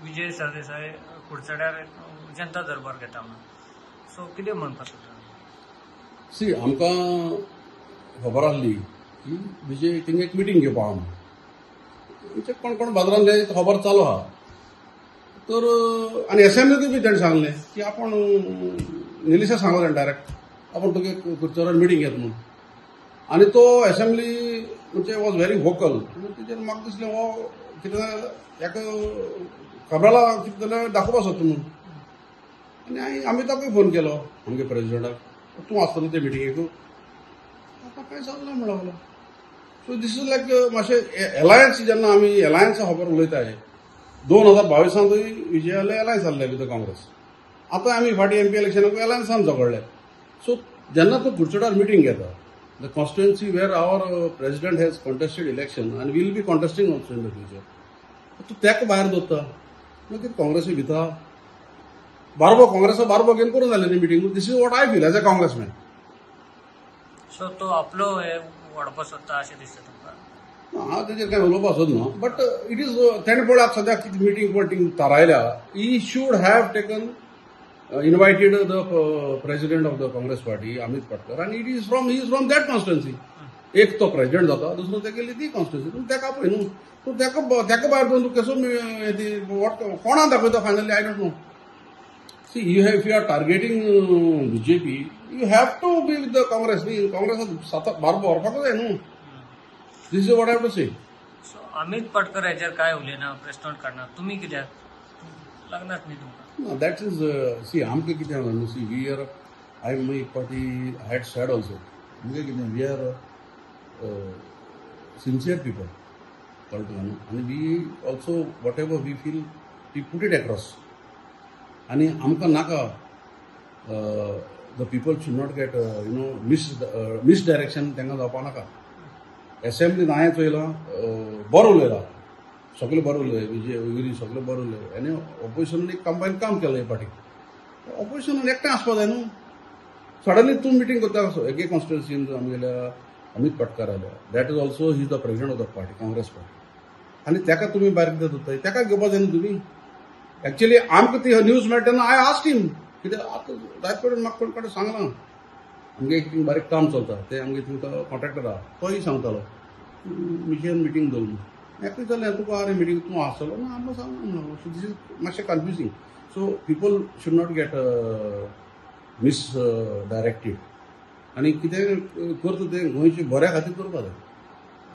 विजय सरदेसाय कुडचड्यार जनता दरबार घेता म्हणून सो कितें म्हणपाक सी आमकां खबर आसली की विजय थिंग एक मिटींग घेवपा आहा म्हणजे कोण कोण बाजारांत खबर चालू आहा तर आनी असेंब्लीतूय बी ताणें सांगलें की आपण निलेशा सांगलें डायरेक्ट आपण तुगे कुडचड्यार मिटींग घेत म्हणून आनी तो असेंब्ली म्हणजे वॉज व्हेरी व्होकल तेजेर म्हाका दिसलें हो कितें एका खबराला कितें जाल्यार दाखोवपा सोदता म्हणून आनी आमी ताका फोन केलो आमगे प्रेसिडेंटाक तूं आसतलो ते मिटिंगेक ताका कांय जालें ना म्हणून सो दीस इज लायक मातशें एलायन्स जेन्ना आमी एलायन्सा खबर उलयताय 2022 विजयाले एलायन्स आहले विथ काँग्रेस आतां आमी फाटीं MP इलेक्शनाक एलायन्सान झगडले सो जेन्ना तूं कुडचड्यार मिटींग घेता the constituency where our president has contested election and will be contesting also in the future. तू त्याक भायर दवरता मागीर काँग्रेसी भिता बारबो काँग्रेसा बारबो घेवन करून जालें न्ही meeting this is what I feel as a congressman so तो आपलो हे व्हडपा सोदता अशें दिसता तुमकां हांव तेजेर कांय उलोवपा सोदना बट इट इज तेणें पळय आतां सद्याक कितें मिटींग पळटींग थारायल्या he should have taken invited the president of the Congress party, Amit Patkar, and he is from that constituency. एक तो प्रेसिडेंट जाता दुसरो ते गेली ती कॉन्स्टिट्युन्सी तूं तेका पळय न्हू तूं तेका भायर दोन तूं कसो कोणाक दाखयता finally I don't know see if you are targeting BJP you have to be with the Congress न्ही काँग्रेसाक बारबो व्हरपाकूच जाय न्हू this is what I have to say so Amit Patkar हेजेर काय उलयना प्रेस नोट काडना तुमी कित्याक लागनात न्ही तुमकां No, that is, see, आमके कितें न्हू see we are I my party had said also आमगे कितें वी आर सिन्सियर पीपल कळटा न्हू आनी we also whatever we feel we put it across आनी आमकां नाका the people should not get misdirection तांकां जावपा नाका एसेंब्लीन हांवें चोयलां बरो उलयलां सगळे बरें उरले विजय वगैरे सगळे बरें उरले आनी ऑपोजिशनान एक कंबायन काम केलें हे पार्टीक ऑपोजिशनान एकटें आसपा जाय न्हू सडनली तूं मिटींग करता एके कॉन्स्टिट्युन्सीन आमगेल्या अमित पाटकर आल्या that is also he is the president of the party Congress party आनी तेका तुमी भायर कितें धरताय तेका घेवपा जाय न्ही तुमी एक्चुअली आमकां ती न्यूज मेळटा तेन्ना आय आस्क्ड हिम कित्याक आतां जायत कडेन म्हाका कोण कडेन सांगना आमगे एक बारीक काम चलता ते आमगे तुमकां कॉन्ट्रॅक्टर आहा तोय सांगतालो मिशन मिटींग दवर एकटें जालें तुका अरे मिटींग तूं आसतलो ना आमकां सांगना सो दीस इज मातशें confusing so people should not get misdirected आनी कितें करता तें गोंयचे बऱ्या खातीर करपा जाय